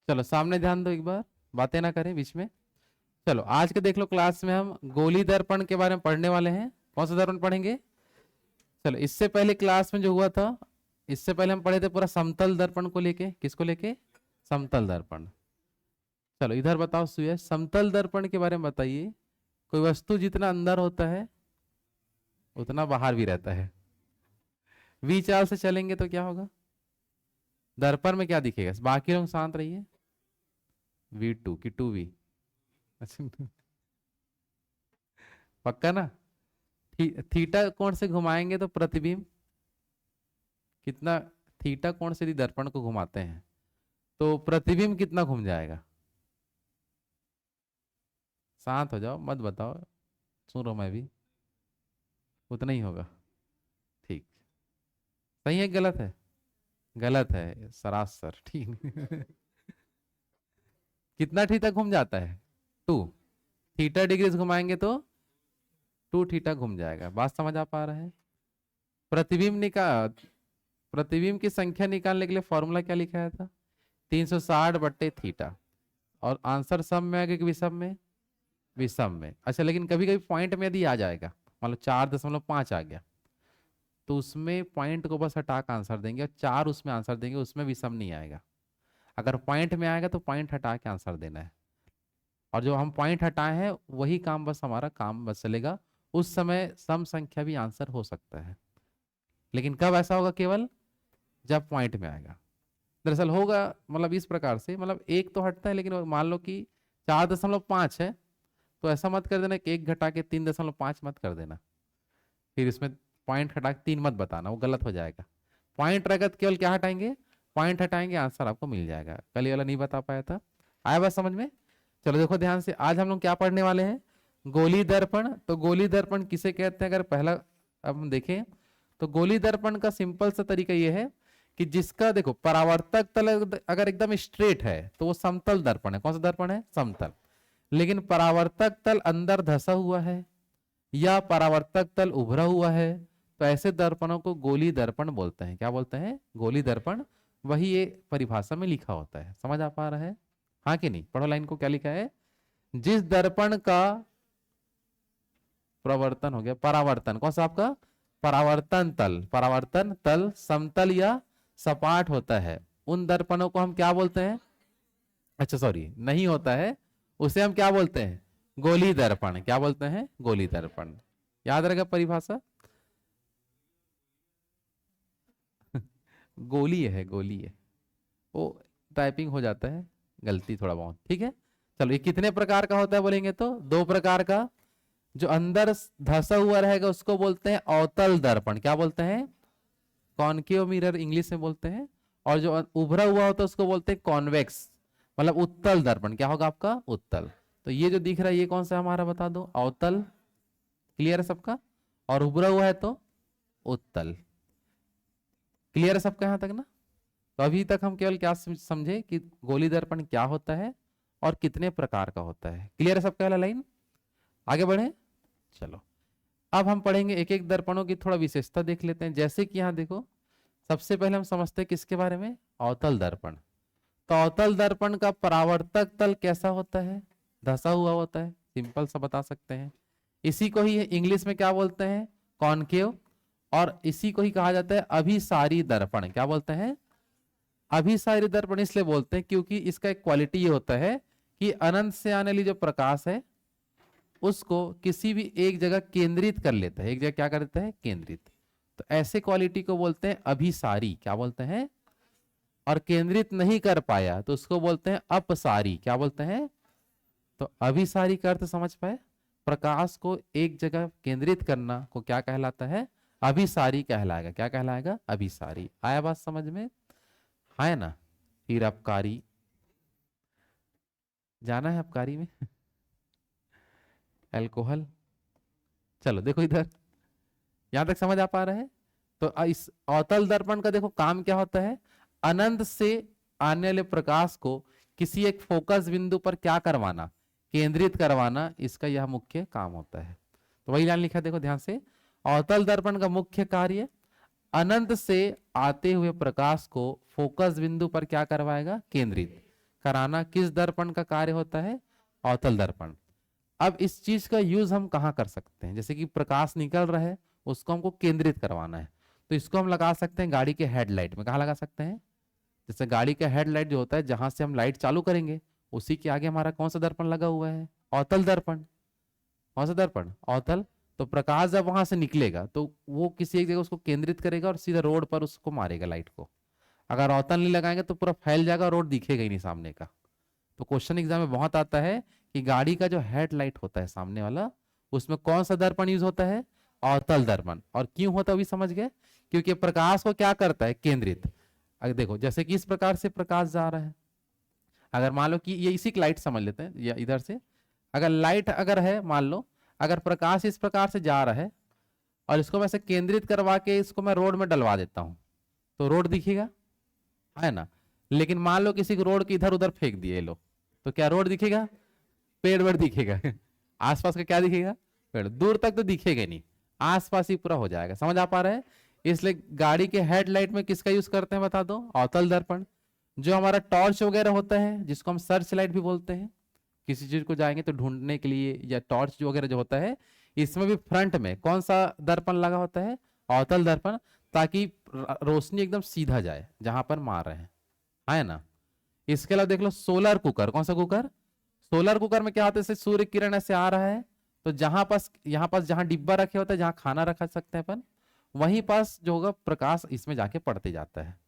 चलो सामने ध्यान दो एक बार, बातें ना करें बीच में। चलो आज के देख लो क्लास में हम गोली दर्पण के बारे में पढ़ने वाले हैं। कौन सा दर्पण पढ़ेंगे? चलो इससे पहले क्लास में जो हुआ था, इससे पहले हम पढ़े थे पूरा समतल दर्पण को लेके। किसको लेके? समतल दर्पण। चलो इधर बताओ सुयश, समतल दर्पण के बारे में बताइए। कोई वस्तु जितना अंदर होता है उतना बाहर भी रहता है। वी चाल से चलेंगे तो क्या होगा? दर्पण में क्या दिखेगा? बाकी लोग शांत रहिए। V2 की 2V। अच्छा पक्का ना? थीटा कोण से घुमाएंगे तो प्रतिबिंब कितना? थीटा कोण से यदि दर्पण को घुमाते हैं तो प्रतिबिंब कितना घूम जाएगा? शांत हो जाओ, मत बताओ, सुन रहा हूं मैं भी। उतना ही होगा। ठीक। सही है गलत है? गलत है सरासर, ठीक कितना थीटा घूम जाता है? 2। थीटा डिग्री से घुमाएंगे तो 2 थीटा घूम जाएगा। बात समझ आ पा रहा है? प्रतिबिंब निकाल, प्रतिबिंब की संख्या निकालने के लिए फॉर्मूला क्या लिखा था? 360/थीटा। और आंसर सम में आएगा कि विषम में? विषम में। अच्छा लेकिन कभी कभी पॉइंट में यदि आ जाएगा, मान लो 4.5 आ गया, तो उसमें पॉइंट को बस हटा कर आंसर देंगे, और 4 उसमें आंसर देंगे, उसमें विषम नहीं आएगा। अगर पॉइंट में आएगा तो पॉइंट हटा के आंसर देना है, और जो हम पॉइंट हटाए हैं वही काम, बस हमारा काम बस चलेगा। उस समय सम संख्या भी आंसर हो सकता है, लेकिन कब ऐसा होगा? केवल जब पॉइंट में आएगा। दरअसल होगा मतलब इस प्रकार से, मतलब एक तो हटता है, लेकिन मान लो कि 4.5 है, तो ऐसा मत कर देना कि 1 घटा के 3.5 मत कर देना, फिर इसमें पॉइंट हटा के 3 मत बताना, वो गलत हो जाएगा। पॉइंट रहेगा तो केवल क्या हटाएंगे? पॉइंट हटाएंगे, आंसर आपको मिल जाएगा। कल ये वाला नहीं बता पाया था। आया बात समझ में? चलो देखो ध्यान से, आज हम लोग क्या पढ़ने वाले हैं? गोली दर्पण। तो गोली दर्पण किसे कहते हैं? अगर पहला अब हम देखें तो गोली दर्पण का सिंपल सा तरीका यह है कि जिसका देखो परावर्तक तल अगर एकदम स्ट्रेट है तो वो समतल दर्पण है। कौन सा दर्पण है? समतल। लेकिन परावर्तक तल अंदर धसा हुआ है या परावर्तक तल उभरा हुआ है, तो ऐसे दर्पणों को गोली दर्पण बोलते हैं। क्या बोलते हैं? गोली दर्पण। वही ये परिभाषा में लिखा होता है। समझ आ पा रहा है? हाँ कि नहीं? पढ़ो लाइन को, क्या लिखा है? जिस दर्पण का प्रवर्तन हो गया, परावर्तन कौन सा आपका? परावर्तन तल, परावर्तन तल समतल या सपाट होता है, उन दर्पणों को हम क्या बोलते हैं? अच्छा सॉरी, नहीं होता है, उसे हम क्या बोलते हैं? गोली दर्पण। क्या बोलते हैं? गोली दर्पण। याद रहेगा परिभाषा? गोली है, गोली है वो। टाइपिंग हो जाता है, गलती थोड़ा बहुत, ठीक है। चलो ये कितने प्रकार का होता है बोलेंगे तो 2 प्रकार का। जो अंदर धसा हुआ रहेगा उसको बोलते हैं अवतल दर्पण। क्या बोलते हैं? कॉनकेव मिरर इंग्लिश में बोलते हैं। और जो उभरा हुआ होता है उसको बोलते हैं कॉन्वेक्स, मतलब उत्तल दर्पण। क्या होगा आपका? उत्तल। तो ये जो दिख रहा है ये कौन सा हमारा बता दो? अवतल। क्लियर है सबका? और उभरा हुआ है तो उत्तल। क्लियर है सबका यहां तक ना? तो अभी तक हम केवल क्या समझे कि गोली दर्पण क्या होता है और कितने प्रकार का होता है। क्लियर है सबका वाला लाइन? आगे बढ़े। चलो अब हम पढ़ेंगे एक एक दर्पणों की थोड़ा विशेषता देख लेते हैं। जैसे कि यहाँ देखो, सबसे पहले हम समझते हैं किसके बारे में? अवतल दर्पण। तो अवतल दर्पण का परावर्तक तल कैसा होता है? धसा हुआ होता है, सिंपल सा बता सकते हैं। इसी को ही इंग्लिश में क्या बोलते हैं? कॉनकेव। और इसी को ही कहा जाता है अभिसारी दर्पण। क्या बोलते हैं? अभिसारी दर्पण इसलिए बोलते हैं क्योंकि इसका एक क्वालिटी ये होता है कि अनंत से आने वाली जो प्रकाश है उसको किसी भी एक जगह केंद्रित कर लेता है। एक जगह क्या कर देता है? केंद्रित। तो ऐसे क्वालिटी को बोलते हैं अभिसारी। क्या बोलते हैं? और केंद्रित नहीं कर पाया तो उसको बोलते हैं अपसारी। क्या बोलते हैं? तो अभिसारी का अर्थ समझ पाए? प्रकाश को एक जगह केंद्रित करना को क्या कहलाता है? अभिसारी कहलाएगा। क्या कहलाएगा? अभिसारी। आया बात समझ में? है ना? फिर अपकारी, जाना है अपकारी में अल्कोहल। चलो देखो इधर, यहां तक समझ आ पा रहा है? तो इस अवतल दर्पण का देखो काम क्या होता है? अनंत से आने वाले प्रकाश को किसी एक फोकस बिंदु पर क्या करवाना? केंद्रित करवाना, इसका यह मुख्य काम होता है। तो वही लाइन लिखा देखो ध्यान से, अवतल दर्पण का मुख्य कार्य अनंत से आते हुए प्रकाश को फोकस बिंदु पर क्या करवाएगा? केंद्रित। कराना किस दर्पण का कार्य होता है? अवतल दर्पण। अब इस चीज का यूज हम कहाँ कर सकते हैं? जैसे कि प्रकाश निकल रहा है, उसको हमको केंद्रित करवाना है, तो इसको हम लगा सकते हैं गाड़ी के हेडलाइट में। कहाँ लगा सकते हैं? जैसे गाड़ी का हेडलाइट जो होता है, जहां से हम लाइट चालू करेंगे, उसी के आगे हमारा कौन सा दर्पण लगा हुआ है? अवतल दर्पण। कौन सा दर्पण? अवतल। तो प्रकाश जब वहां से निकलेगा तो वो किसी एक जगह उसको केंद्रित करेगा और सीधा रोड पर उसको मारेगा लाइट को। अगर अवतल नहीं लगाएंगे तो पूरा फैल जाएगा, रोड दिखेगा ही नहीं सामने का। तो क्वेश्चन एग्जाम में बहुत आता है कि गाड़ी का जो हेडलाइट होता है सामने वाला, उसमें कौन सा दर्पण यूज होता है? अवतल दर्पण। और क्यों होता है अभी समझ गए? क्योंकि प्रकाश को क्या करता है? केंद्रित। अगर देखो जैसे कि इस प्रकार से प्रकाश जा रहा है, अगर मान लो कि ये इसी की लाइट समझ लेते हैं, या इधर से अगर लाइट अगर है, मान लो अगर प्रकाश इस प्रकार से जा रहा है और इसको मैं ऐसे केंद्रित करवा के इसको मैं रोड में डलवा देता हूं, तो रोड दिखेगा, है ना? लेकिन मान लो किसी को रोड के इधर उधर फेंक दिए लो, तो क्या रोड दिखेगा? पेड़ वेड़ दिखेगा आसपास का क्या दिखेगा? पेड़। दूर तक तो दिखेगा नहीं, आसपास ही पूरा हो जाएगा। समझ आ पा रहा है? इसलिए गाड़ी के हेडलाइट में किसका यूज करते हैं बता दो? अवतल दर्पण। जो हमारा टॉर्च वगैरह होता है, जिसको हम सर्च लाइट भी बोलते हैं, किसी चीज को जाएंगे तो ढूंढने के लिए, या टॉर्च जो वगैरह जो होता है, इसमें भी फ्रंट में कौन सा दर्पण लगा होता है? अवतल दर्पण। ताकि रोशनी एकदम सीधा जाए जहां पर मार रहे हैं, है ना? इसके अलावा देख लो सोलर कुकर। कौन सा कुकर? सोलर कुकर में क्या होता है? जैसे सूर्य किरण ऐसे आ रहा है, तो जहां पास, यहाँ पास जहां डिब्बा रखे होता है, जहां खाना रखा सकते हैं अपन, वहीं पास जो होगा प्रकाश इसमें जाके पड़ते जाता है,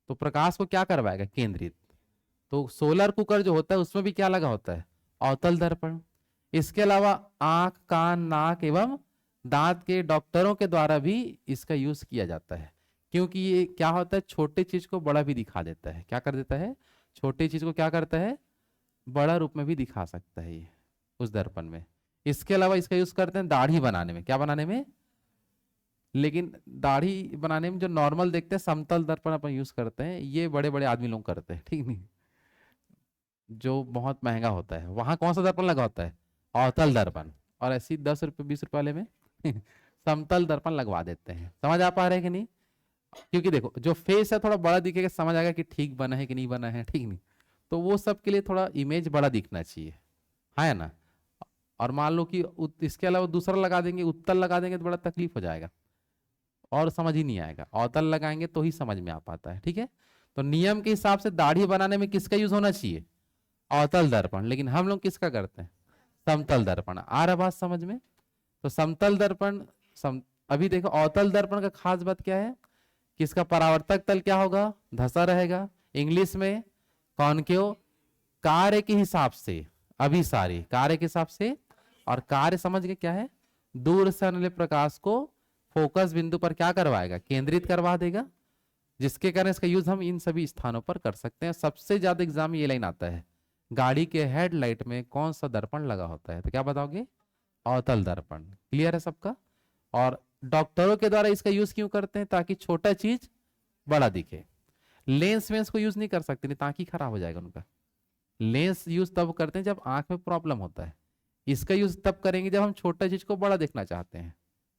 तो प्रकाश को क्या करवाएगा? केंद्रित। तो सोलर कुकर जो होता है उसमें भी क्या लगा होता है? अवतल दर्पण। इसके अलावा आंख, कान, नाक एवं दांत के डॉक्टरों के द्वारा भी इसका यूज किया जाता है, क्योंकि ये क्या होता है? छोटे चीज को बड़ा भी दिखा देता है। क्या कर देता है? छोटी चीज को क्या करता है? बड़ा रूप में भी दिखा सकता है ये उस दर्पण में। इसके अलावा इसका यूज करते हैं दाढ़ी बनाने में। क्या बनाने में? लेकिन दाढ़ी बनाने में जो नॉर्मल देखते हैं समतल दर्पण अपन यूज करते हैं, ये बड़े बड़े आदमी लोग करते हैं, ठीक नहीं? जो बहुत महंगा होता है, वहां कौन सा दर्पण लगा होता है? अवतल दर्पण। और ऐसी 10 रुपए 20 रुपए वाले में समतल दर्पण लगवा देते हैं। समझ आ पा रहे हैं कि नहीं? क्योंकि देखो जो फेस है थोड़ा बड़ा दिखेगा, समझ आएगा कि ठीक बना है कि नहीं बना है, ठीक नहीं? तो वो सब के लिए थोड़ा इमेज बड़ा दिखना चाहिए, है ना? और मान लो कि इसके अलावा दूसरा लगा देंगे, उत्तल लगा देंगे, तो बड़ा तकलीफ हो जाएगा और समझ ही नहीं आएगा। अवतल लगाएंगे तो ही समझ में आ पाता है, ठीक है? तो नियम के हिसाब से दाढ़ी बनाने में किसका यूज होना चाहिए? अवतल दर्पण। लेकिन हम लोग किसका करते हैं? समतल दर्पण। आ रहा बात समझ में? तो समतल दर्पण अभी देखो अवतल दर्पण का खास बात क्या है कि इसका परावर्तक तल क्या होगा? धसा रहेगा। इंग्लिश में कॉनकेव। कार्य के हिसाब से, अभिसारी कार्य के हिसाब से। और कार्य समझ गए क्या है? दूर से आने वाले प्रकाश को फोकस बिंदु पर क्या करवाएगा? केंद्रित करवा देगा, जिसके कारण इसका यूज हम इन सभी स्थानों पर कर सकते हैं। सबसे ज्यादा एग्जाम में ये लाइन आता है, गाड़ी के हेडलाइट में कौन सा दर्पण लगा होता है? तो क्या बताओगे? अवतल दर्पण। क्लियर है सबका? और डॉक्टरों के द्वारा इसका यूज क्यों करते हैं? ताकि छोटा चीज बड़ा दिखे। लेंस वेंस को यूज नहीं कर सकते, नहीं ताकि खराब हो जाएगा उनका। लेंस यूज तब करते हैं जब आंख में प्रॉब्लम होता है, इसका यूज तब करेंगे जब हम छोटा चीज को बड़ा देखना चाहते हैं।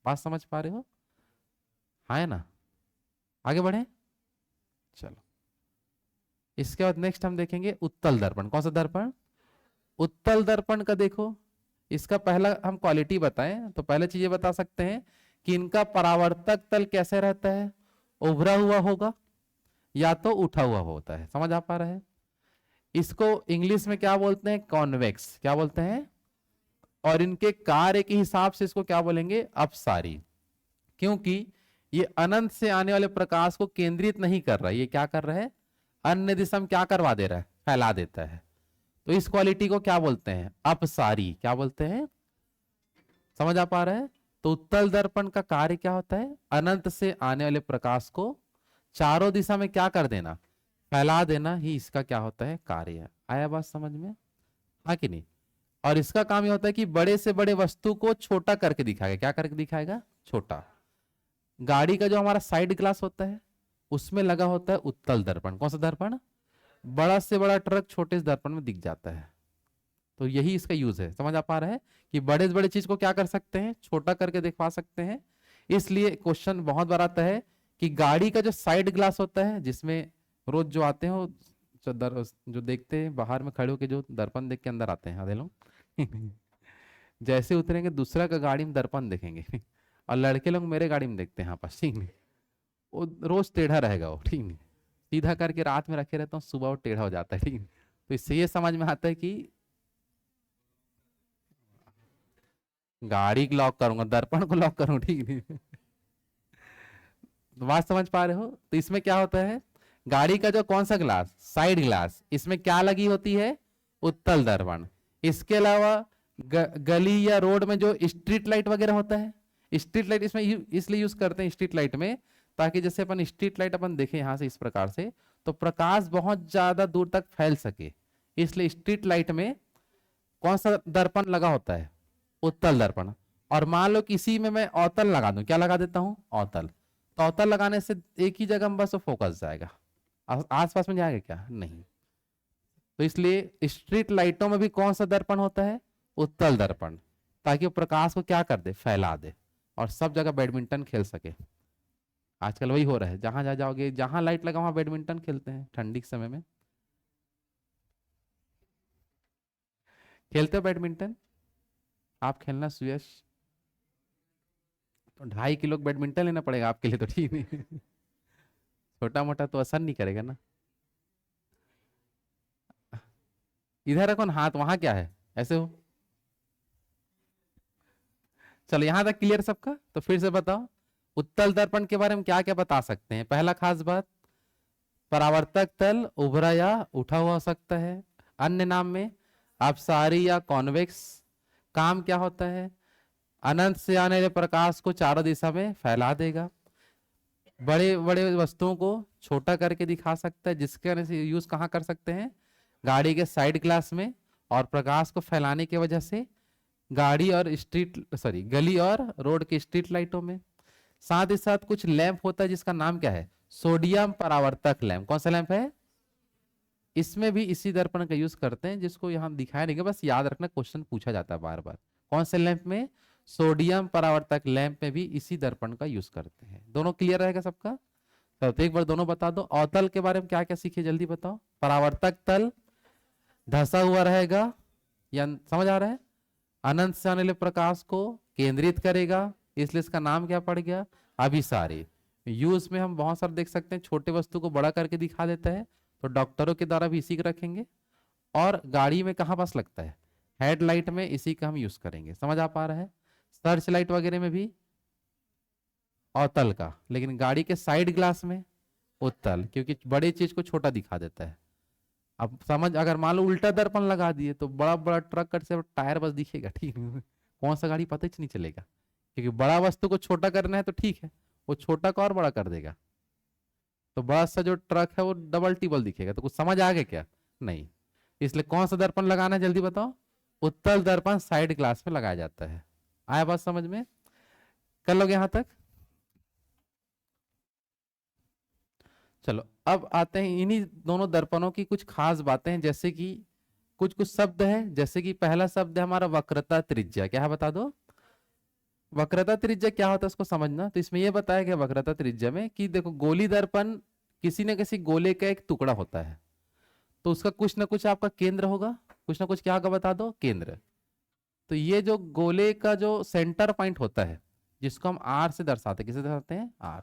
बात समझ पा रहे हो? हाँ है ना? आगे बढ़े, चलो। इसके बाद नेक्स्ट हम देखेंगे उत्तल दर्पण। कौन सा दर्पण? उत्तल दर्पण का देखो, इसका पहला हम क्वालिटी बताएं तो पहले चीजें बता सकते हैं कि इनका परावर्तक तल कैसे रहता है? उभरा हुआ होगा या तो उठा हुआ होता है। समझ आ पा रहा है? इसको इंग्लिश में क्या बोलते हैं? कॉन्वेक्स। क्या बोलते हैं? और इनके कार्य के हिसाब से इसको क्या बोलेंगे? अपसारी। क्योंकि ये अनंत से आने वाले प्रकाश को केंद्रित नहीं कर रहा है, ये क्या कर रहा है? अन्य दिशा में क्या करवा दे रहा है? फैला देता है। तो इस क्वालिटी को क्या बोलते हैं? अपसारी। क्या बोलते हैं? समझ आ पा रहा है? तो उत्तल दर्पण का कार्य क्या होता है? अनंत से आने वाले प्रकाश को चारों दिशा में क्या कर देना? फैला देना ही इसका क्या होता है? कार्य। आया बात समझ में? हाँ कि नहीं? और इसका काम ये होता है कि बड़े से बड़े वस्तु को छोटा करके दिखाएगा। क्या करके दिखाएगा? छोटा। गाड़ी का जो हमारा साइड ग्लास होता है उसमें लगा होता है उत्तल दर्पण। कौन सा दर्पण? बड़ा से बड़ा ट्रक छोटे से दर्पण में दिख जाता है। तो यही इसका यूज है। समझ आ पा रहा है कि बड़े से बड़े चीज को क्या कर सकते हैं? छोटा करके दिखा सकते हैं। इसलिए क्वेश्चन बहुत बार आता है कि गाड़ी का जो साइड ग्लास होता है, जिसमें रोज जो आते हैं वो जो देखते हैं बाहर में खड़े होके, जो दर्पण देख के अंदर आते हैं आधे लोग जैसे उतरेंगे दूसरा का गाड़ी में दर्पण देखेंगे और लड़के लोग मेरे गाड़ी में देखते हैं यहाँ पास, ठीक है। वो रोज टेढ़ा रहेगा वो, ठीक है। सीधा करके रात में रखे रहता हूँ, सुबह वो टेढ़ा हो जाता है, ठीक है। तो इससे ये समझ में आता है कि गाड़ी लॉक करूंगा, दर्पण को लॉक करूँ, ठीक है। तो बात समझ पा रहे हो? तो इसमें क्या होता है, गाड़ी का जो कौन सा ग्लास, साइड ग्लास, इसमें क्या लगी होती है, उत्तल दर्पण। इसके अलावा गली या रोड में जो स्ट्रीट लाइट वगैरह होता है, स्ट्रीट लाइट इसमें इसलिए यूज करते हैं स्ट्रीट लाइट में, ताकि जैसे अपन स्ट्रीट लाइट अपन देखें यहां से इस प्रकार से, तो प्रकाश बहुत ज्यादा दूर तक फैल सके, इसलिए स्ट्रीट लाइट में कौन सा दर्पण लगा होता है, उत्तल दर्पण। और मान लो किसी में मैं अवतल लगा दूं, क्या लगा देता हूं, अवतल, तो अवतल लगाने से एक ही जगह में बस फोकस जाएगा, आसपास में जाएगा क्या, नहीं। तो इसलिए स्ट्रीट लाइटों में भी कौन सा दर्पण होता है, उत्तल दर्पण, ताकि वो प्रकाश को क्या कर दे, फैला दे, और सब जगह बैडमिंटन खेल सके। आजकल वही हो रहा है, जहां जाओगे, जहां लाइट लगा वहां बैडमिंटन खेलते हैं ठंडी के समय में। खेलते हो बैडमिंटन आप, खेलना सुयश? तो 2.5 किलो बैडमिंटन लेना पड़ेगा आपके लिए, तो ठीक नहीं छोटा मोटा तो असर नहीं करेगा ना। इधर रखो ना हाथ, वहां क्या है, ऐसे हो। चलो यहां तक क्लियर सबका? तो फिर से बताओ, उत्तल दर्पण के बारे में क्या क्या बता सकते हैं। पहला खास बात, परावर्तक तल उभरा या उठा हुआ हो सकता है, अन्य नाम में अपसारी या कॉन्वेक्स। काम क्या होता है, अनंत से आने वाले प्रकाश को चारों दिशा में फैला देगा, बड़े बड़े वस्तुओं को छोटा करके दिखा सकता है, जिसके यूज कहाँ कर सकते हैं, गाड़ी के साइड ग्लास में, और प्रकाश को फैलाने की वजह से गाड़ी और गली और रोड की स्ट्रीट लाइटों में। साथ ही साथ कुछ लैंप होता है जिसका नाम क्या है, सोडियम परावर्तक लैंप। कौन सा लैंप है, इसमें भी इसी दर्पण का यूज करते हैं, जिसको यहाँ दिखाया नहीं, बस याद रखना, क्वेश्चन पूछा जाता है बार बार। कौन से लैंप में, सोडियम परावर्तक लैंप में भी इसी दर्पण का यूज करते हैं। दोनों क्लियर रहेगा सबका? तो एक बार दोनों बता दो। अवतल के बारे में क्या क्या सीखे, जल्दी बताओ। परावर्तक तल धंसा हुआ रहेगा, या समझ आ रहा है, अनंत से आने वाले प्रकाश को केंद्रित करेगा, इसलिए इसका नाम क्या पड़ गया, अभिसारी। यूज में हम बहुत सारे देख सकते हैं, छोटे वस्तु को बड़ा करके दिखा देता है, तो डॉक्टरों के द्वारा भी इसी को रखेंगे। और गाड़ी में कहाँ पास लगता है, हेडलाइट में, इसी का हम यूज करेंगे। समझ आ पा रहा है? सर्च लाइट वगैरह में भी अवतल का, लेकिन गाड़ी के साइड ग्लास में उत्तल, क्योंकि बड़ी चीज को छोटा दिखा देता है। अब समझ, अगर मान लो उल्टा दर्पण लगा दिए तो बड़ा बड़ा ट्रक कर से टायर बस दिखेगा, ठीक है। कौन सा गाड़ी पता ही नहीं चलेगा, क्योंकि बड़ा वस्तु को छोटा करना है तो ठीक है, वो छोटा को और बड़ा कर देगा, तो बड़ा सा जो ट्रक है वो डबल टिबल दिखेगा। तो कुछ समझ आ गया क्या, नहीं। इसलिए कौन सा दर्पण लगाना है, जल्दी बताओ। उत्तल दर्पण साइड ग्लास में लगाया जाता है। आया बात समझ में? कर लोगे यहां तक? चलो अब आते हैं इन्हीं दोनों दर्पणों की कुछ खास बातें हैं, जैसे कि कुछ कुछ शब्द है, जैसे कि पहला शब्द है हमारा वक्रता त्रिज्या। क्या है, बता दो। वक्रता त्रिज्या क्या होता है उसको समझना। तो इसमें यह बताया गया वक्रता त्रिज्या में कि देखो, गोली दर्पण किसी न किसी गोले का एक टुकड़ा होता है, तो उसका कुछ ना कुछ आपका केंद्र होगा, कुछ ना कुछ क्या होगा, बता दो, केंद्र। तो ये जो गोले का जो सेंटर पॉइंट होता है, जिसको हम आर से दर्शाते हैं, किसे दर्शाते हैं, आर,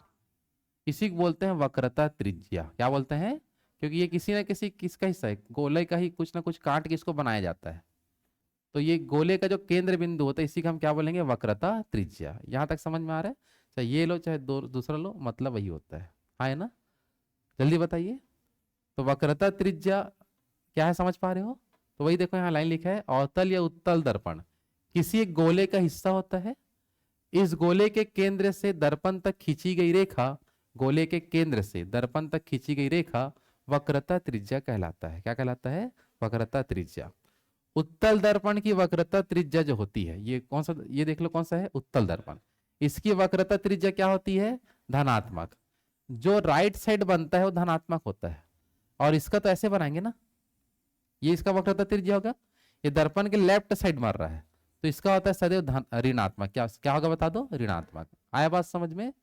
इसी को बोलते हैं वक्रता त्रिज्या। क्या बोलते हैं, क्योंकि ये किसी न किसी किसका हिस्सा है, गोले का ही कुछ ना कुछ काट के इसको बनाया जाता है। तो ये गोले का जो केंद्र बिंदु होता है, इसी का हम क्या बोलेंगे, वक्रता त्रिज्या। यहां तक समझ में आ रहा है? चाहे ये लो चाहे दूसरा लो, मतलब वही होता है। हाँ है ना? जल्दी बताइए। तो वक्रता त्रिज्या क्या है, समझ पा रहे हो? तो वही देखो, यहाँ लाइन लिखा है, अवतल या उत्तल दर्पण किसी एक गोले का हिस्सा होता है। इस गोले के केंद्र से दर्पण तक खींची गई रेखा, गोले के केंद्र से दर्पण तक खींची गई रेखा वक्रता त्रिज्या कहलाता है। क्या कहलाता है, वक्रता त्रिज्या। उत्तल दर्पण की वक्रता त्रिज्या जो होती है, ये कौन सा, ये देख लो कौन सा है, उत्तल दर्पण। इसकी वक्रता त्रिज्या क्या होती है, धनात्मक। जो राइट साइड बनता है वो धनात्मक होता है, और इसका तो ऐसे बनाएंगे ना, ये इसका वक्रता त्रिज्या होगा, ये दर्पण के लेफ्ट साइड मार रहा है, तो इसका होता है सदैव ऋणात्मक। क्या क्या होगा, बता दो, ऋणात्मक। आया बात समझ में?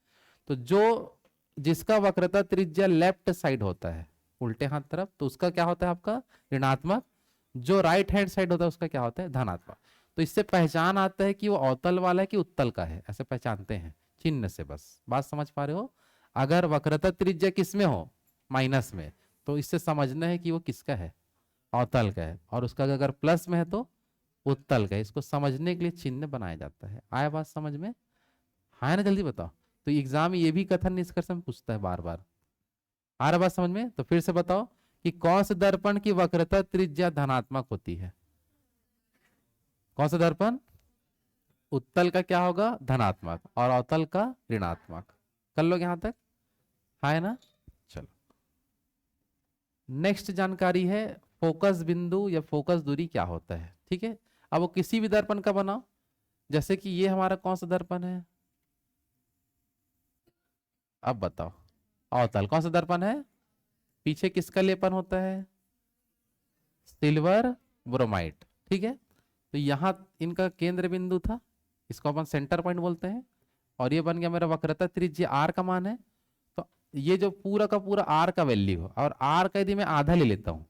तो जो जिसका वक्रता त्रिज्या लेफ्ट साइड होता है, उल्टे हाथ तरफ, तो उसका क्या होता है आपका ऋणात्मक। जो राइट हैंड साइड होता है उसका क्या होता है धनात्मक। तो इससे पहचान आता है कि वो अवतल वाला है कि उत्तल का है, ऐसे पहचानते हैं चिन्ह से। बस बात समझ पा रहे हो। अगर वक्रता त्रिज्या किस में हो, माइनस में, तो इससे समझना है कि वो किसका है, अवतल का है। और उसका अगर प्लस में है तो उत्तल का है। इसको समझने के लिए चिन्ह बनाया जाता है। आया बात समझ में, हाँ ना, जल्दी बताओ। तो एग्जाम ये भी कथन निष्कर्ष में पूछता है बार बार। आ रहा बात समझ में, तो फिर से बताओ कि कौन से दर्पण की वक्रता त्रिज्या धनात्मक होती है। कौन सा दर्पण, उत्तल का क्या होगा धनात्मक और अवतल का ऋणात्मक। कर लो यहां तक, हाँ है ना। चलो नेक्स्ट जानकारी है फोकस बिंदु या फोकस दूरी क्या होता है। ठीक है, अब वो किसी भी दर्पण का बनाओ। जैसे कि ये हमारा कौन सा दर्पण है, अब बताओ। अवतल कौन सा दर्पण है, पीछे किसका लेपन होता है, सिल्वर ब्रोमाइड। ठीक है, तो यहां इनका केंद्र बिंदु था, इसको अपन सेंटर पॉइंट बोलते हैं। और ये बन गया मेरा वक्रता त्रिज्या आर का मान है। तो ये जो पूरा का पूरा आर का वैल्यू है, और आर का यदि मैं आधा ले लेता हूं,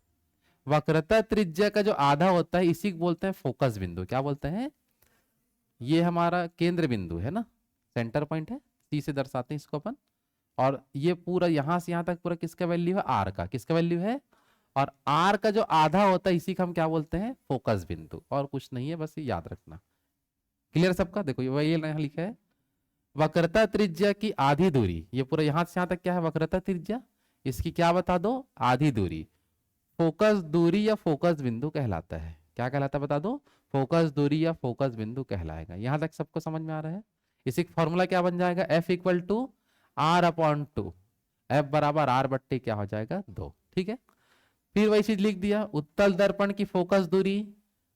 वक्रता त्रिज्या का जो आधा होता है इसी को बोलते हैं फोकस बिंदु। क्या बोलते हैं, ये हमारा केंद्र बिंदु है ना, सेंटर पॉइंट है, सी से दर्शाते हैं इसको अपन। और ये पूरा यहां से यहां तक पूरा किसका वैल्यू है, आर का। किसका वैल्यू है, और आर का जो आधा होता है इसी का हम क्या बोलते हैं, फोकस बिंदु। और कुछ नहीं है, बस ये याद रखना। क्लियर सबका, देखो ये वही यहाँ लिखा है, वक्रता त्रिज्या की आधी दूरी, ये पूरा यहां से यहां तक क्या है वक्रता त्रिज्या, इसकी क्या बता दो, आधी दूरी, फोकस दूरी या फोकस बिंदु कहलाता है। क्या कहलाता है बता दो, फोकस दूरी या फोकस बिंदु कहलाएगा। यहां तक सबको समझ में आ रहा है। इसी फॉर्मूला क्या बन जाएगा, F equal to R upon two, F बराबर आर बट्टे क्या हो जाएगा 2। ठीक है, फिर वही चीज लिख दिया, उत्तल दर्पण की फोकस दूरी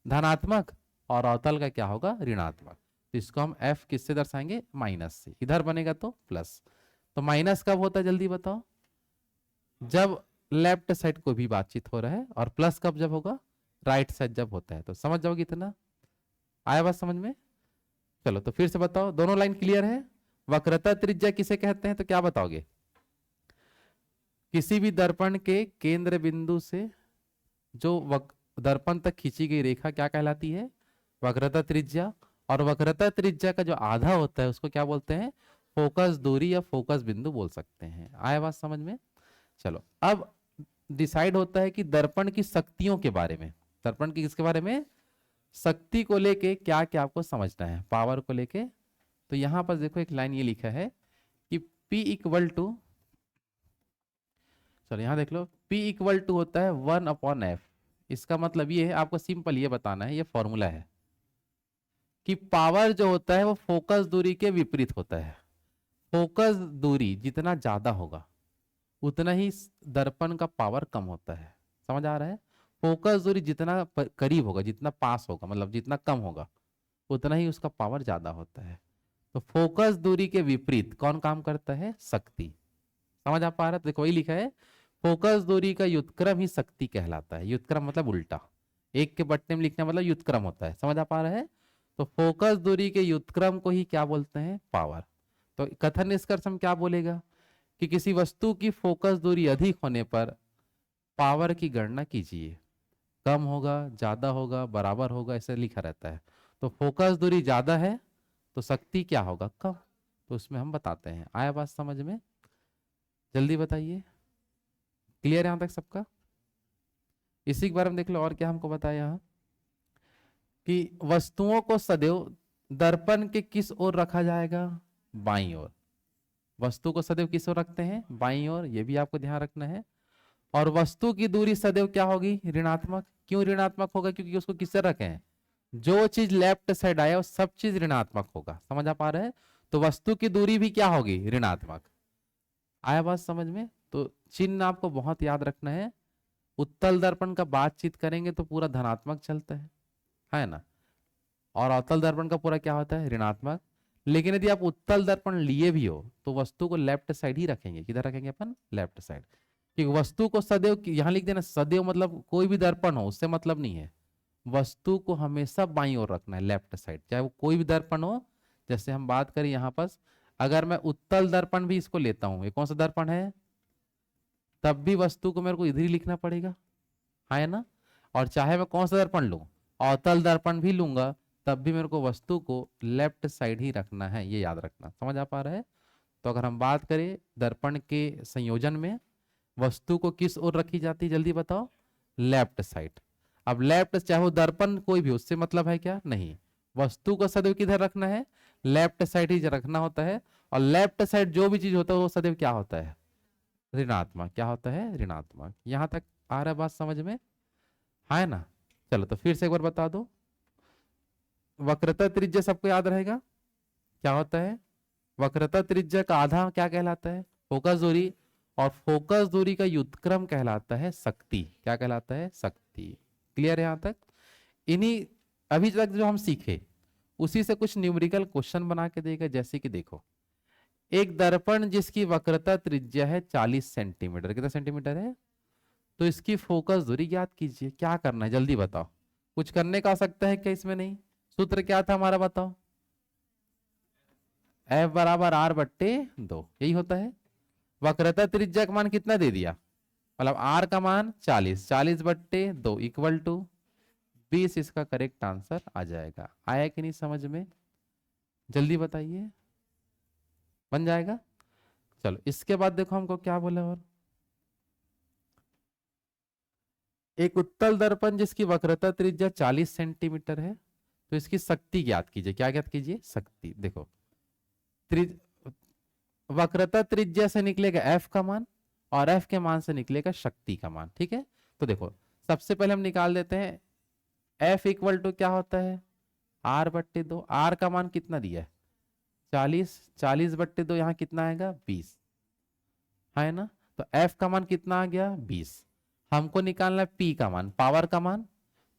धनात्मक और अवतल का क्या होगा ऋणात्मक। तो इसको हम एफ किससे दर्शाएंगे, माइनस से। इधर बनेगा तो प्लस। तो माइनस कब होता है जल्दी बताओ, जब लेफ्ट साइड को भी बातचीत हो रहा है, और प्लस कब जब होगा, राइट साइड जब होता है। तो समझ जाओगे इतना, आया बात समझ में। चलो तो फिर से बताओ, दोनों लाइन क्लियर है। वक्रता त्रिज्या किसे कहते हैं, तो क्या बताओगे, किसी भी दर्पण के केंद्र बिंदु से जो दर्पण तक खींची गई रेखा क्या कहलाती है, वक्रता त्रिज्या। और वक्रता त्रिज्या का जो आधा होता है उसको क्या बोलते हैं, फोकस दूरी या फोकस बिंदु बोल सकते हैं। आया बात समझ में। चलो अब डिसाइड होता है कि दर्पण की शक्तियों के बारे में, दर्पण की किसके बारे में, शक्ति को लेके क्या क्या आपको समझना है, पावर को लेके। तो यहां पर देखो एक लाइन ये लिखा है कि P इक्वल टू, चलो यहां देख लो, P इक्वल टू होता है 1/f। इसका मतलब ये है, आपको सिंपल ये बताना है, ये फॉर्मूला है कि पावर जो होता है वो फोकस दूरी के विपरीत होता है। फोकस दूरी जितना ज्यादा होगा उतना ही दर्पण का पावर कम होता है। समझ आ रहा है, फोकस दूरी जितना करीब होगा, जितना पास होगा, मतलब जितना कम होगा, उतना ही उसका पावर ज्यादा होता है। तो फोकस दूरी के विपरीत कौन काम करता है, शक्ति। समझ आ पा रहा है, तो देखो वही लिखा है, फोकस दूरी का व्युत्क्रम ही शक्ति कहलाता है। व्युत्क्रम मतलब उल्टा, एक के बट्टे में लिखना मतलब व्युत्क्रम होता है। समझ आ पा रहा है, तो फोकस दूरी के व्युत्क्रम को ही क्या बोलते हैं, पावर। तो कथन निष्कर्ष हम क्या बोलेगा कि किसी वस्तु की फोकस दूरी अधिक होने पर पावर की गणना कीजिए। कम होगा, ज्यादा होगा, बराबर होगा, ऐसे लिखा रहता है। तो फोकस दूरी ज्यादा है तो शक्ति क्या होगा, कम। तो उसमें हम बताते हैं। आया बात समझ में, जल्दी बताइए। क्लियर है यहां तक सबका। इसी के बारे में देख लो और क्या हमको बताया यहाँ, कि वस्तुओं को सदैव दर्पण के किस ओर रखा जाएगा, बाईं ओर। वस्तु को सदैव किस ओर रखते हैं, बाईं ओर, ये भी आपको ध्यान रखना है। और वस्तु की दूरी सदैव क्या होगी, ऋणात्मक। क्यों ऋणात्मक होगा, क्योंकि उसको किससे रखे हैं, जो चीज लेफ्ट साइड आया वो सब चीज ऋणात्मक होगा। समझ आ पा रहे हैं, तो वस्तु की दूरी भी क्या होगी, ऋणात्मक। आया बात समझ में। तो चिन्ह आपको बहुत याद रखना है। उत्तल दर्पण का बातचीत करेंगे तो पूरा धनात्मक चलता है ना। और अवतल दर्पण का पूरा क्या होता है, ऋणात्मक। लेकिन यदि आप उत्तल दर्पण लिए भी हो तो वस्तु को लेफ्ट साइड ही रखेंगे। किधर रखेंगे अपन, लेफ्ट साइड। कि वस्तु को सदैव, यहां लिख देना सदैव, मतलब कोई भी दर्पण हो उससे मतलब नहीं है, वस्तु को हमेशा बाईं ओर रखना है, लेफ्ट साइड, चाहे वो कोई भी दर्पण हो। जैसे हम बात करें यहाँ पर, अगर मैं उत्तल दर्पण भी इसको लेता हूं, ये कौन सा दर्पण है, तब भी वस्तु को मेरे को इधर ही लिखना पड़ेगा, है ना। और चाहे मैं कौन सा दर्पण लूं, अवतल दर्पण भी लूंगा, तब भी मेरे को वस्तु को लेफ्ट साइड ही रखना है, ये याद रखना। समझ आ पा रहा है। तो अगर हम बात करें दर्पण के संयोजन में वस्तु को किस ओर रखी जाती है, जल्दी बताओ, लेफ्ट साइड। अब लेफ्ट चाहे वो दर्पण कोई भी, उससे मतलब है क्या, नहीं, वस्तु को सदैव किधर रखना है, लेफ्ट साइड ही रखना होता है। और लेफ्ट साइड जो भी चीज होता है वो सदैव क्या होता है, ऋणात्मक। क्या होता है, ऋणात्मक। यहां तक आ रहा है बात समझ में, है ना। चलो तो फिर से एक बार बता दो, वक्रता त्रिज्या सबको याद रहेगा क्या होता है। वक्रता त्रिज्या का आधा क्या कहलाता है, फोकस दूरी, और फोकस दूरी का व्युत्क्रम कहलाता है शक्ति। क्या कहलाता है, शक्ति। क्लियर है यहां तक। इन्हीं अभी तक जो हम सीखे उसी से कुछ न्यूमेरिकल क्वेश्चन बना के देगा। जैसे कि देखो, एक दर्पण जिसकी वक्रता त्रिज्या है 40 सेंटीमीटर, कितना सेंटीमीटर है, तो इसकी फोकस दूरी ज्ञात कीजिए। क्या करना है जल्दी बताओ, कुछ करने का आवश्यकता है क्या इसमें, नहीं। सूत्र क्या था हमारा बताओ, F बराबर R बट्टे 2, यही होता है। वक्रता त्रिज्या का मान कितना दे दिया, मतलब R का मान 40, 40 बट्टे 2 इक्वल टू 20। इसका करेक्ट आंसर आ जाएगा। आया कि नहीं समझ में, जल्दी बताइए, बन जाएगा। चलो इसके बाद देखो हमको क्या बोला, और एक उत्तल दर्पण जिसकी वक्रता त्रिज्या 40 सेंटीमीटर है, तो इसकी शक्ति ज्ञात कीजिए। क्या ज्ञात कीजिए, शक्ति। देखो वक्रता त्रिज्या से निकलेगा F का मान, और F के मान से निकलेगा शक्ति का मान। ठीक है, तो देखो सबसे पहले हम निकाल देते हैं F इक्वल टू क्या होता है, R बट्टे 2। R का मान कितना दिया है, 40, 40 बट्टे 2 यहाँ कितना आएगा, 20, है ना। तो F का मान कितना आ गया, 20। हमको निकालना है P का मान, पावर का मान।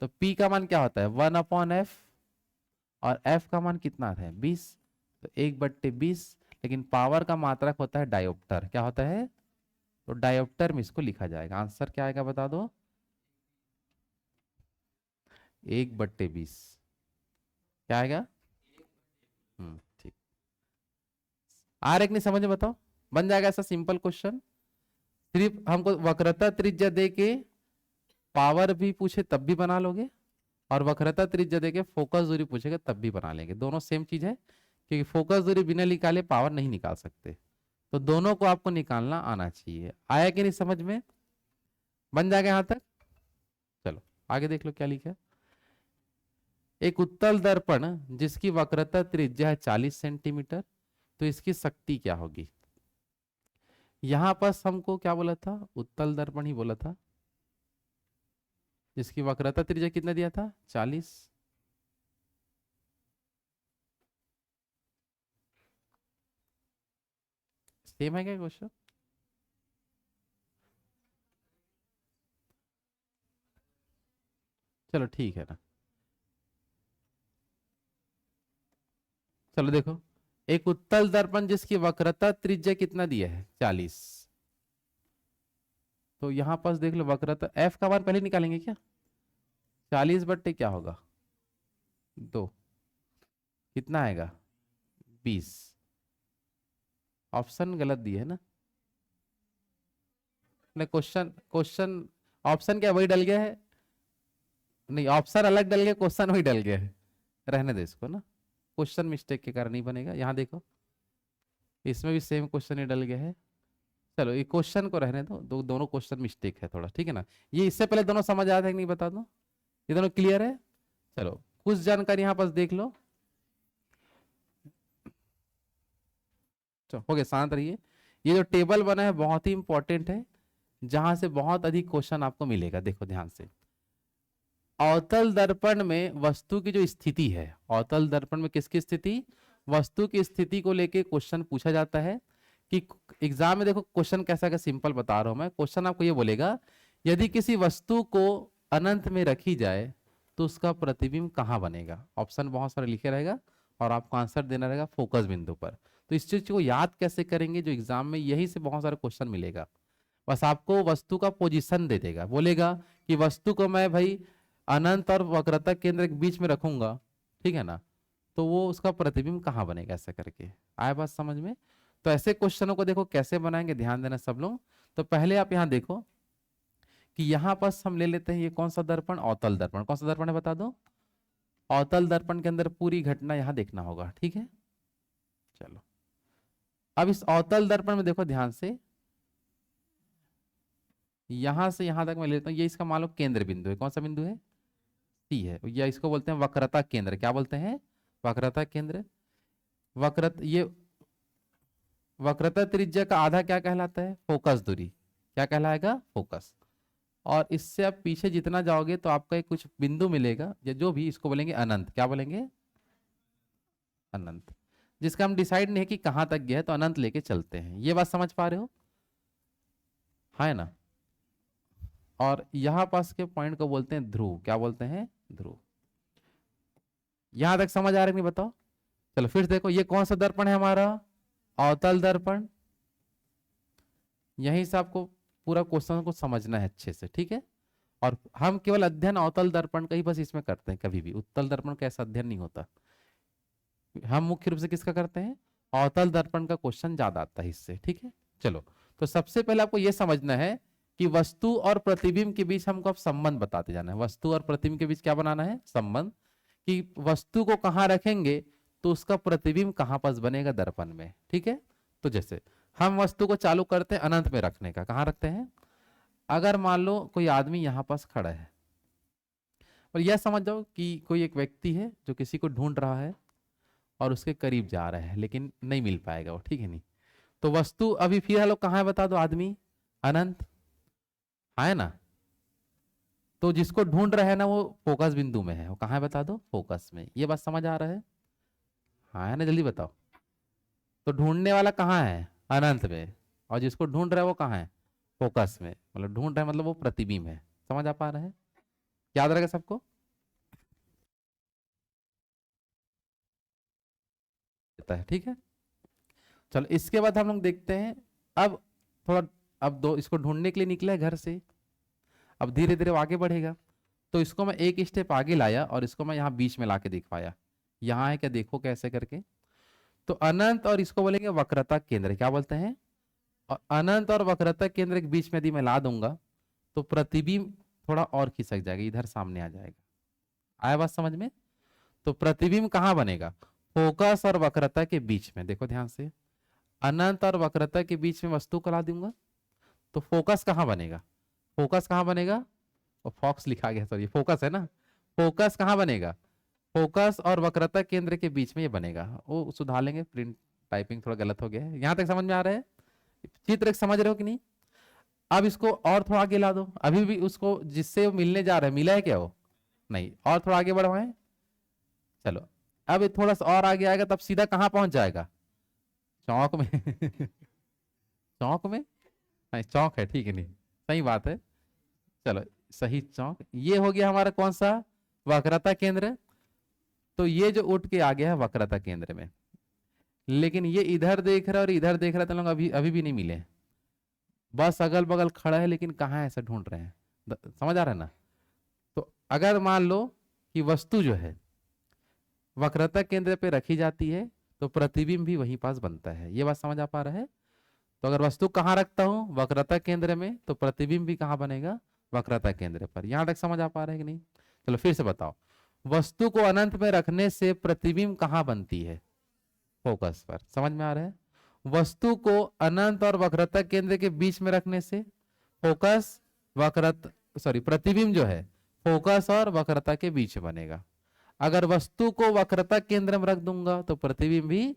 तो P का मान क्या होता है, 1/F, और F का मान कितना है, 20। तो 1/20, लेकिन पावर का मात्रक होता है डायोप्टर। क्या होता है, तो डायोप्टर में इसको लिखा जाएगा। आंसर क्या आएगा बता दो, 1/20। क्या आएगा, ठीक। आ रहा है कि नहीं समझ में, बताओ, बन जाएगा ऐसा सिंपल क्वेश्चन। सिर्फ हमको वक्रता त्रिज्या दे के पावर भी पूछे तब भी बना लोगे, और वक्रता त्रिज्या दे के फोकस दूरी पूछेगा तब भी बना लेंगे। दोनों सेम चीज है, क्योंकि फोकस दूरी बिना निकाले पावर नहीं निकाल सकते। तो दोनों को आपको निकालना आना चाहिए। आया कि नहीं समझ में, बन जाएगा यहां तक। चलो आगे देख लो क्या लिखा है। एक उत्तल दर्पण जिसकी वक्रता त्रिज्या है 40 सेंटीमीटर, तो इसकी शक्ति क्या होगी। यहां पर हमको क्या बोला था, उत्तल दर्पण ही बोला था, जिसकी वक्रता त्रिज्या कितना दिया था, 40। सेम है क्या क्वेश्चन, चलो ठीक है ना। चलो देखो, एक उत्तल दर्पण जिसकी वक्रता त्रिज्या कितना दिया है, 40। तो यहां पास देख लो वक्रता, F का मान पहले निकालेंगे क्या, 40 बट्टे क्या होगा, 2, कितना आएगा, 20। ऑप्शन गलत दिए है ना, क्वेश्चन क्वेश्चन ऑप्शन क्या वही डल गया है, नहीं ऑप्शन अलग डल गया, क्वेश्चन वही डल गया है। रहने दे इसको ना, क्वेश्चन मिस्टेक के कारण नहीं बनेगा। यहाँ देखो इसमें भी सेम क्वेश्चन ही डल गया है। चलो ये क्वेश्चन को रहने दो, दोनों क्वेश्चन मिस्टेक है थोड़ा, ठीक है ना। ये इससे पहले दोनों समझ आया था कि नहीं बता दो, ये दोनों क्लियर है। चलो कुछ जानकारी यहाँ पास देख लो, चलो हो गया, शांत रहिए। ये जो टेबल बना है बहुत ही इंपॉर्टेंट है, जहां से बहुत अधिक क्वेश्चन आपको मिलेगा। देखो ध्यान से, अवतल दर्पण में वस्तु की जो स्थिति है, अवतल दर्पण में किसकी स्थिति, वस्तु की स्थिति को लेके क्वेश्चन पूछा जाता है। कि एग्जाम में देखो क्वेश्चन कैसा है, सिंपल बता रहा हूं मैं। क्वेश्चन आपको ये बोलेगा, यदि किसी वस्तु को अनंत में रखी जाए तो उसका प्रतिबिंब कहाँ बनेगा। ऑप्शन बहुत सारे लिखे रहेगा और आपको आंसर देना रहेगा फोकस बिंदु पर। तो इस चीज को याद कैसे करेंगे, जो एग्जाम में यही से बहुत सारे क्वेश्चन मिलेगा। बस आपको वस्तु का पोजीशन दे देगा, बोलेगा कि वस्तु को मैं भाई अनंत और वक्रता केंद्र के बीच में रखूंगा, ठीक है ना, तो वो उसका प्रतिबिंब कहाँ बनेगा, ऐसा करके। आया बात समझ में। तो ऐसे क्वेश्चनों को देखो कैसे बनाएंगे, ध्यान देना सब लोग। तो पहले आप यहाँ देखो कि यहाँ पर हम ले लेते हैं ये कौन सा दर्पण, अवतल दर्पण। कौन सा दर्पण है बता दो? अवतल दर्पण के अंदर पूरी घटना यहाँ देखना होगा, ठीक है। चलो अब इस अवतल दर्पण में देखो ध्यान से, यहां से यहां तक मैं लेता हूँ, ये इसका मान लो केंद्र बिंदु है। कौन सा बिंदु है? सी है, या इसको बोलते हैं वक्रता केंद्र। क्या बोलते हैं? वक्रता केंद्र। ये वक्रता त्रिज्या का आधा क्या कहलाता है? फोकस दूरी। क्या कहलाएगा? फोकस। और इससे आप पीछे जितना जाओगे तो आपका एक कुछ बिंदु मिलेगा, या जो भी, इसको बोलेंगे अनंत। क्या बोलेंगे? अनंत। जिसका हम डिसाइड नहीं है कि कहां तक गया है, तो अनंत लेके चलते हैं। ये बात समझ पा रहे हो? है ना। और यहां पास के पॉइंट को बोलते हैं ध्रुव। क्या बोलते हैं? ध्रुव। यहां तक समझ आ रहा है नहीं बताओ? चलो फिर देखो, ये कौन सा दर्पण है हमारा? अवतल दर्पण। यहीं से आपको पूरा क्वेश्चन को समझना है अच्छे से, ठीक है। और हम केवल अध्ययन अवतल दर्पण का ही बस इसमें करते हैं, कभी भी उत्तल दर्पण का ऐसा अध्ययन नहीं होता। हम मुख्य रूप से किसका करते हैं? अवतल दर्पण का क्वेश्चन ज्यादा आता है इससे, ठीक है। चलो, तो सबसे पहले आपको यह समझना है कि वस्तु और प्रतिबिंब के बीच हमको अब संबंध बताते जाना है। वस्तु और प्रतिबिंब के बीच क्या बनाना है? संबंध। कि वस्तु को कहां रखेंगे तो उसका प्रतिबिंब कहां पास बनेगा? दर्पण में, ठीक है। तो जैसे हम वस्तु को चालू करते हैं अनंत में रखने का, कहां रखते हैं? अगर मान लो कोई आदमी यहां पास खड़ा है, और यह समझ जाओ कि कोई एक व्यक्ति है जो किसी को ढूंढ रहा है और उसके करीब जा रहा है, लेकिन नहीं मिल पाएगा वो, ठीक है नहीं। तो वस्तु अभी फिर हेलो कहां है बता दो? आदमी अनंत है ना। तो जिसको ढूंढ रहे हैं ना वो फोकस बिंदु में है। वो कहां है बता दो? फोकस में। ये बात समझ आ रहा है? हाँ है ना, जल्दी बताओ। तो ढूंढने वाला कहाँ है? अनंत में। और जिसको ढूंढ रहा है वो कहाँ है? फोकस में। मतलब ढूंढ रहा है मतलब वो प्रतिबिंब है। समझ आ पा रहा है? याद रहेगा सबको? देता है, ठीक है। चलो इसके बाद हम लोग देखते हैं, अब थोड़ा, अब दो इसको ढूंढने के लिए निकला है घर से, अब धीरे धीरे वो आगे बढ़ेगा। तो इसको मैं एक स्टेप आगे लाया और इसको मैं यहाँ बीच में लाके दिखवाया। यहाँ है क्या? देखो कैसे करके। तो अनंत और इसको बोलेंगे वक्रता केंद्र। क्या बोलते हैं? और अनंत और वक्रता केंद्र के बीच में यदि मैं ला दूंगा तो प्रतिबिंब थोड़ा और खिसक जाएगा, इधर सामने आ जाएगा। आया बात समझ में? तो प्रतिबिंब कहां बनेगा? फोकस और वक्रता के बीच में। देखो ध्यान से, अनंत और वक्रता के बीच में वस्तु को ला दूंगा तो फोकस कहां बनेगा? फोकस कहां बनेगा? और फॉक्स लिखा गया, सॉरी फोकस है ना। फोकस कहां बनेगा? फोकस और वक्रता केंद्र के बीच में ये बनेगा। वो सुधार लेंगे, प्रिंट टाइपिंग थोड़ा गलत हो गया है। यहां तक समझ में आ रहा है? चित्र समझ रहे हो कि नहीं? अब इसको और थोड़ा आगे ला दो। अभी भी उसको जिससे वो मिलने जा रहा है, मिला है क्या वो? नहीं। और थोड़ा आगे बढ़वाएं। चलो अब ये थोड़ा सा और आगे आएगा तब सीधा कहाँ पहुंच जाएगा? चौक में। चौक में नहीं, चौक है, ठीक है नहीं, सही बात है। चलो सही, चौक। ये हो गया हमारा कौन सा? वक्रता केंद्र। तो ये जो उठ के आ गया है वक्रता केंद्र में, लेकिन ये इधर देख रहा है और इधर देख रहा है, तो लोग अभी अभी भी नहीं मिले। बस अगल बगल खड़ा है लेकिन कहाँ है ऐसा ढूंढ रहे हैं। समझ आ रहा है ना। तो अगर मान लो कि वस्तु जो है वक्रता केंद्र पे रखी जाती है तो प्रतिबिंब भी वहीं पास बनता है। ये बात समझ आ पा रहा है? तो अगर वस्तु कहाँ रखता हूं? वक्रता केंद्र में, तो प्रतिबिंब भी कहाँ बनेगा? वक्रता केंद्र पर। यहां तक समझ आ पा रहा है कि नहीं? चलो फिर से बताओ, वस्तु को अनंत में रखने से प्रतिबिंब कहाँ बनती है? फोकस पर। समझ में आ रहा है? वस्तु को अनंत और वक्रता केंद्र के बीच में रखने से फोकस, वक्रता, सॉरी, प्रतिबिंब जो है फोकस और वक्रता के बीच में बनेगा। अगर वस्तु को वक्रता केंद्र में रख दूंगा तो प्रतिबिंब भी,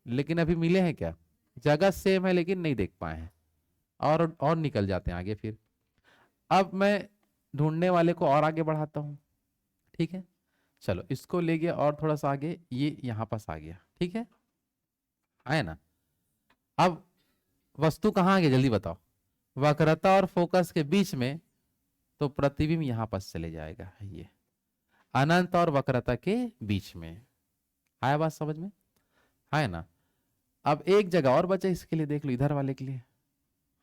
लेकिन अभी मिले हैं क्या? जगह सेम है लेकिन नहीं देख पाए हैं, और निकल जाते हैं आगे फिर। अब मैं ढूंढने वाले को और आगे बढ़ाता हूं, ठीक है। चलो इसको ले गया और थोड़ा सा आगे, ये यहां पास आ गया, ठीक है। आए ना। अब वस्तु कहाँ आ गया जल्दी बताओ? वक्रता और फोकस के बीच में, तो प्रतिबिंब यहां पास चले जाएगा। ये अनंत और वक्रता के बीच में। आया बात समझ में? है ना। अब एक जगह और बचा इसके लिए, देख लो इधर वाले के लिए,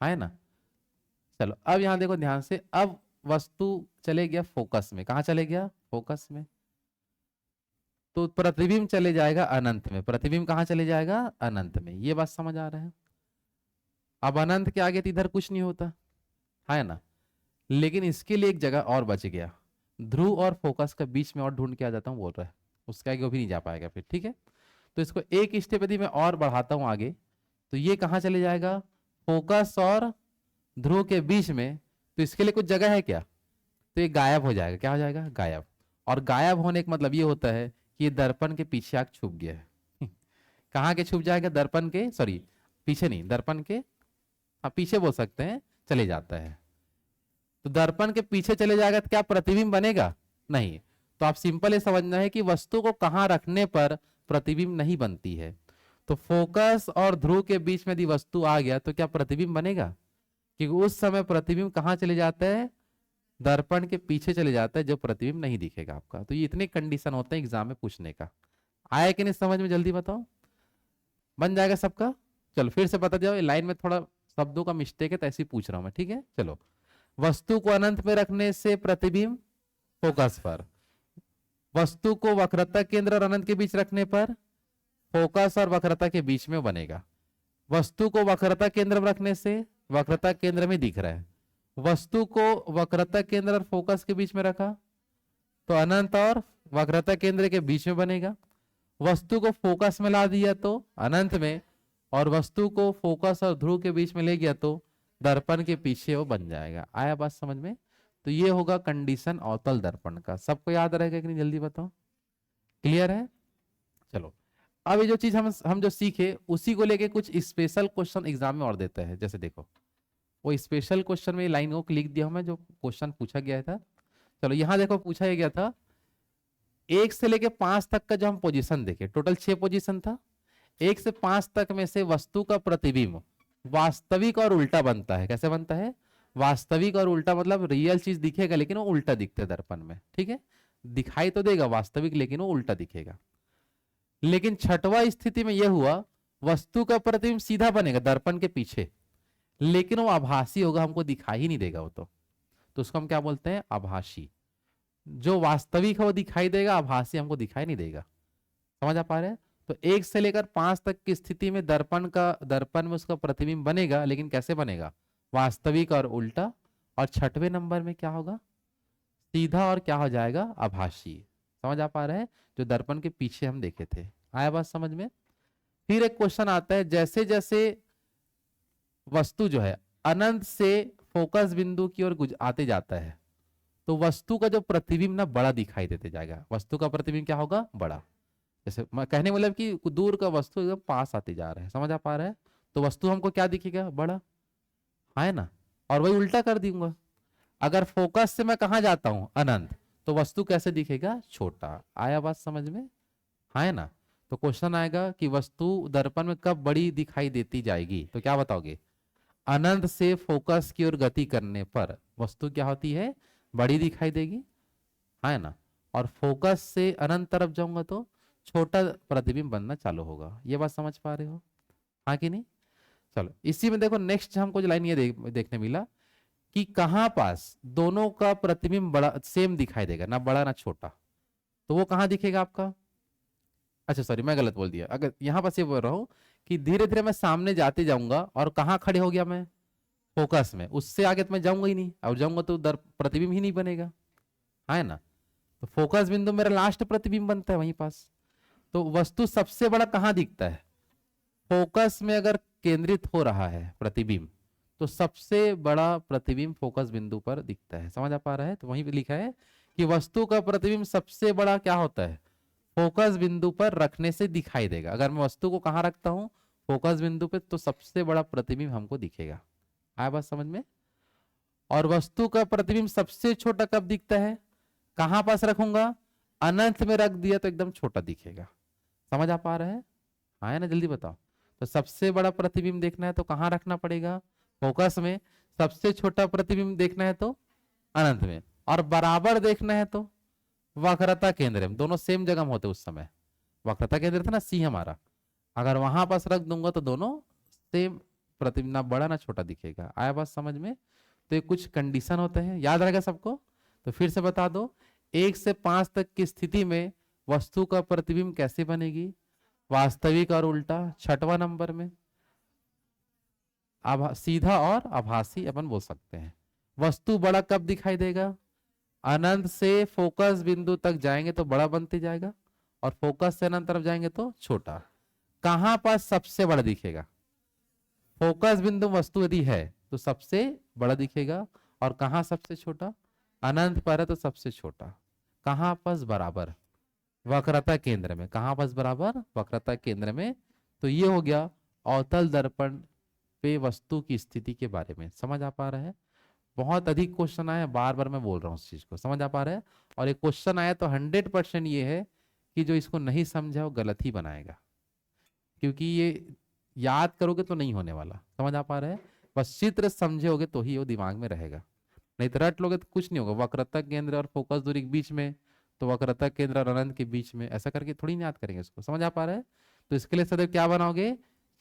है ना। चलो अब यहां देखो ध्यान से, अब वस्तु चले गया फोकस में। कहां चले गया? फोकस में। तो प्रतिबिंब चले जाएगा अनंत में। प्रतिबिंब कहां चले जाएगा? अनंत में। ये बात समझ आ रहा है? अब अनंत के आगे तो इधर कुछ नहीं होता है ना, लेकिन इसके लिए एक जगह और बच गया, ध्रुव और फोकस का बीच में और ढूंढ के आ जाता हूँ बोल रहा है, उसके आगे वो भी नहीं जा पाएगा फिर, ठीक है। तो इसको एक स्टेप यदि मैं और बढ़ाता हूँ आगे, तो ये कहाँ चले जाएगा, फोकस और ध्रुव के बीच में, तो इसके लिए कुछ जगह है क्या, तो ये गायब हो जाएगा, क्या हो जाएगा, गायब। और गायब होने का मतलब ये होता है कि ये दर्पण के पीछे आग छुप गया है कहाँ के छुप जाएगा, दर्पण के, सॉरी पीछे नहीं, दर्पण के, हाँ पीछे बोल सकते हैं, चले जाता है। तो दर्पण के पीछे चले जाएगा तो क्या प्रतिबिंब बनेगा, नहीं। तो आप सिंपल ये समझना है कि वस्तु को कहाँ रखने पर प्रतिबिंब नहीं बनती है। तो फोकस और ध्रुव के बीच में यदि वस्तु आ गया तो क्या प्रतिबिंब बनेगा, क्योंकि उस समय प्रतिबिंब कहाँ चले जाता है, दर्पण के पीछे चले जाता है, जो प्रतिबिंब नहीं दिखेगा आपका। तो ये इतने कंडीशन होते हैं एग्जाम में पूछने का। आया कि नहीं समझ में, जल्दी बताओ, बन जाएगा सबका। चलो फिर से बता जाओ, लाइन में थोड़ा शब्दों का मिस्टेक है तो ऐसे ही पूछ रहा हूं मैं, ठीक है। चलो, वस्तु को अनंत में रखने से प्रतिबिंब फोकस पर, वस्तु को वक्रता केंद्र और अनंत के बीच रखने पर फोकस और वक्रता के बीच में बनेगा। वस्तु को वक्रता केंद्र में रखने से वक्रता केंद्र में दिख रहा है, वस्तु को वक्रता केंद्र और फोकस के बीच में रखा तो अनंत और वक्रता केंद्र के बीच में बनेगा। वस्तु को फोकस में ला दिया तो अनंत में, और वस्तु को फोकस और ध्रुव के बीच में ले गया तो दर्पण के पीछे वो बन जाएगा। आया बात समझ में। तो ये होगा कंडीशन अवतल दर्पण का। सबको याद रहेगा कि नहीं, जल्दी बताओ, क्लियर है। चलो, अब ये जो चीज हम जो सीखे उसी को लेके कुछ स्पेशल क्वेश्चन एग्जाम में और देते हैं। जैसे देखो, वो स्पेशल क्वेश्चन में लाइन को लिख दिया हूं मैं, जो क्वेश्चन पूछा गया था। चलो यहां देखो, पूछा गया था 1 से लेके 5 तक का जो हम पोजीशन देखे, टोटल 6 पोजीशन था। 1 से 5 तक में से वस्तु का प्रतिबिंब वास्तविक और उल्टा बनता है। कैसे बनता है, वास्तविक और उल्टा, मतलब रियल चीज दिखेगा लेकिन वो उल्टा दिखते है दर्पण में, ठीक है। दिखाई तो देगा वास्तविक लेकिन वो उल्टा दिखेगा। लेकिन छठवा स्थिति में यह हुआ, वस्तु का प्रतिबिंब सीधा बनेगा दर्पण के पीछे, लेकिन वो आभासी होगा, हमको दिखाई ही नहीं देगा वो। तो उसको हम क्या बोलते हैं, आभासी। जो वास्तविक है वो दिखाई देगा, आभासी हमको दिखाई नहीं देगा। समझ आ पा रहे हैं। तो 1 से लेकर 5 तक की स्थिति में दर्पण में उसका प्रतिबिंब बनेगा, लेकिन कैसे बनेगा, वास्तविक और उल्टा। और छठवें नंबर में क्या होगा, सीधा और क्या हो जाएगा, आभासी। समझ आ पा रहे हैं, जो दर्पण के पीछे हम देखे थे। आया बात समझ में। फिर एक क्वेश्चन आता है, जैसे जैसे वस्तु जो है अनंत से फोकस बिंदु की ओर आते जाता है तो वस्तु का जो प्रतिबिंब ना बड़ा दिखाई देते जाएगा। वस्तु का प्रतिबिंब क्या होगा, बड़ा। जैसे मैं कहने मतलब कि दूर का वस्तु एकदम पास आते जा रहा है, समझ आ पा रहा है। तो वस्तु हमको क्या दिखेगा, बड़ा, है ना। और वही उल्टा कर दूंगा, अगर फोकस से मैं कहा जाता हूं, अनंत, तो वस्तु कैसे दिखेगा, छोटा। आया बात समझ में, है ना। तो क्वेश्चन आएगा कि वस्तु दर्पण में कब बड़ी दिखाई देती जाएगी, तो क्या बताओगे, अनंत से फोकस की ओर गति करने पर वस्तु क्या होती है, बड़ी दिखाई देगी, है ना। और फोकस से अनंत तरफ जाऊंगा तो छोटा प्रतिबिंब बनना चालू होगा। ये बात समझ पा रहे हो, हाँ कि नहीं। चलो इसी में देखो, नेक्स्ट हमको जो लाइन ये देखने मिला कि कहां पास दोनों का प्रतिबिंब बड़ा सेम दिखाई देगा, ना बड़ा ना छोटा। तो वो कहां दिखेगा आपका, अच्छा सॉरी मैं गलत बोल दिया। अगर यहां पास ये बोल रहा हूं कि धीरे धीरे मैं सामने जाते जाऊंगा और कहां खड़े हो गया मैं, फोकस में, उससे आगे तो मैं जाऊंगा ही नहीं, और जाऊंगा तो प्रतिबिंब ही नहीं बनेगा, है ना। तो फोकस बिंदु मेरा लास्ट प्रतिबिंब बनता है वहीं पास। तो वस्तु सबसे बड़ा कहां दिखता है, फोकस में अगर केंद्रित हो रहा है प्रतिबिंब तो सबसे बड़ा प्रतिबिंब फोकस बिंदु पर दिखता है। समझ आ पा रहा है। तो वहीं पे लिखा है कि वस्तु का प्रतिबिंब सबसे बड़ा क्या होता है, फोकस बिंदु पर रखने से दिखाई देगा। अगर मैं वस्तु को कहां रखता हूं, फोकस बिंदु पे, तो सबसे बड़ा प्रतिबिंब हमको दिखेगा। आया बात समझ में। और वस्तु का प्रतिबिंब सबसे छोटा कब दिखता है, कहां पास रखूंगा, अनंत में रख दिया तो एकदम छोटा दिखेगा। समझ आ पा रहा है, हाँ है ना, जल्दी बताओ। तो सबसे बड़ा प्रतिबिंब देखना है तो कहां रखना पड़ेगा, फोकस में। सबसे छोटा प्रतिबिंब देखना है तो अनंत में। और बराबर देखना है तो वक्रता केंद्र में। दोनों सेम जगह में होते उस समय, वक्रता केंद्र था ना सी हमारा, अगर वहां पास रख दूंगा तो दोनों सेम प्रतिबिंब, ना बड़ा ना छोटा दिखेगा। आया बात समझ में। तो ये कुछ कंडीशन होते हैं, याद रहेगा सबको। तो फिर से बता दो, 1 से 5 तक की स्थिति में वस्तु का प्रतिबिंब कैसे बनेगी, वास्तविक और उल्टा। छठवां नंबर में सीधा और आभासी अपन बोल सकते हैं। वस्तु बड़ा कब दिखाई देगा? अनंत से फोकस बिंदु तक जाएंगे तो बड़ा बनते जाएगा, और फोकस से अनंत तरफ जाएंगे तो छोटा। कहां पर सबसे बड़ा दिखेगा? फोकस बिंदु वस्तु यदि है तो सबसे बड़ा दिखेगा, और कहां सबसे छोटा? अनंत पर है तो सबसे छोटा। कहां पर? बराबर, वक्रता केंद्र में। कहां पर बराबर? वक्रता केंद्र में। तो ये हो गया अवतल दर्पण पे वस्तु की स्थिति के बारे में। समझ आ पा रहा है? बहुत अधिक क्वेश्चन आया, बार बार मैं बोल रहा हूँ उस चीज को, समझ आ पा रहा है? और एक क्वेश्चन आया तो 100% ये है कि जो इसको नहीं समझा वो गलत ही बनाएगा, क्योंकि ये याद करोगे तो नहीं होने वाला। समझ आ पा रहा है? बस चित्र समझोगे तो ही वो दिमाग में रहेगा, नहीं तो रट लोगे तो कुछ नहीं होगा। वक्रता केंद्र और फोकस दूरी के बीच में, तो वक्रता केंद्र और अनंत के बीच में, ऐसा करके थोड़ी ना याद करेंगे इसको। समझ आ पा रहा है? तो इसके लिए सदैव क्या बनाओगे?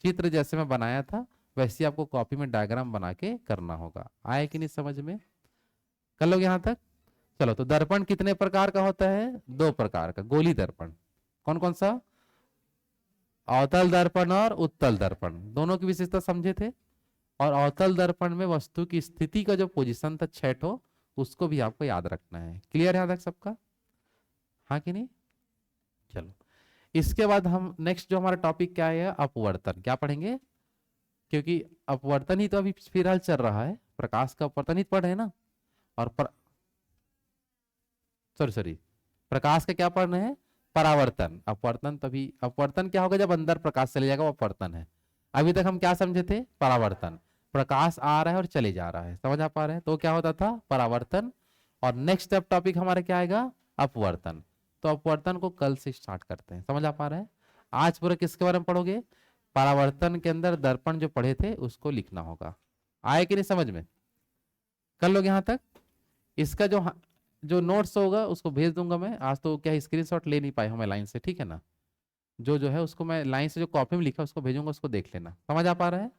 चित्र जैसे मैं बनाया था वैसे आपको कॉपी में डायग्राम बना के करना होगा। आए कि नहीं समझ में? कर लोगे यहां तक? चलो, तो दर्पण कितने प्रकार का होता है? 2 प्रकार का। गोली दर्पण, कौन कौन सा? अवतल दर्पण और उत्तल दर्पण, दोनों की विशेषता समझे थे। और अवतल दर्पण में वस्तु की स्थिति का जो पोजीशन था 6 ठो, उसको भी आपको याद रखना है। क्लियर है तक सबका? हाँ कि नहीं? चलो, इसके बाद हम नेक्स्ट जो हमारा टॉपिक क्या है? अपवर्तन। क्या पढ़ेंगे? क्योंकि अपवर्तन ही तो अभी फिलहाल चल रहा है, प्रकाश का अपवर्तन ही पढ़ रहे हैं ना। और सॉरी, प्रकाश का क्या पढ़ रहे हैं? परावर्तन। अपवर्तन तभी, अपवर्तन क्या होगा? जब अंदर प्रकाश चले जाएगा वो अपवर्तन है। अभी तक हम क्या समझे थे? परावर्तन। प्रकाश आ रहा है और चले जा रहा है। समझ आ पा रहे हैं? तो क्या होता था? परावर्तन। और नेक्स्ट स्टेप टॉपिक हमारा क्या आएगा? अपवर्तन। तो अपवर्तन को कल से स्टार्ट करते हैं। समझ आ पा रहे हैं? आज पूरा किसके बारे में पढ़ोगे? परावर्तन के अंदर दर्पण जो पढ़े थे उसको लिखना होगा। आए कि नहीं समझ में? कर लोगे यहां तक? इसका जो नोट्स होगा उसको भेज दूंगा मैं। आज तो क्या स्क्रीनशॉट ले नहीं पाए हूं मैं लाइन से, ठीक है ना? जो जो है उसको मैं लाइन से जो कॉपी में लिखा उसको भेजूंगा, उसको देख लेना। समझ आ पा रहा है?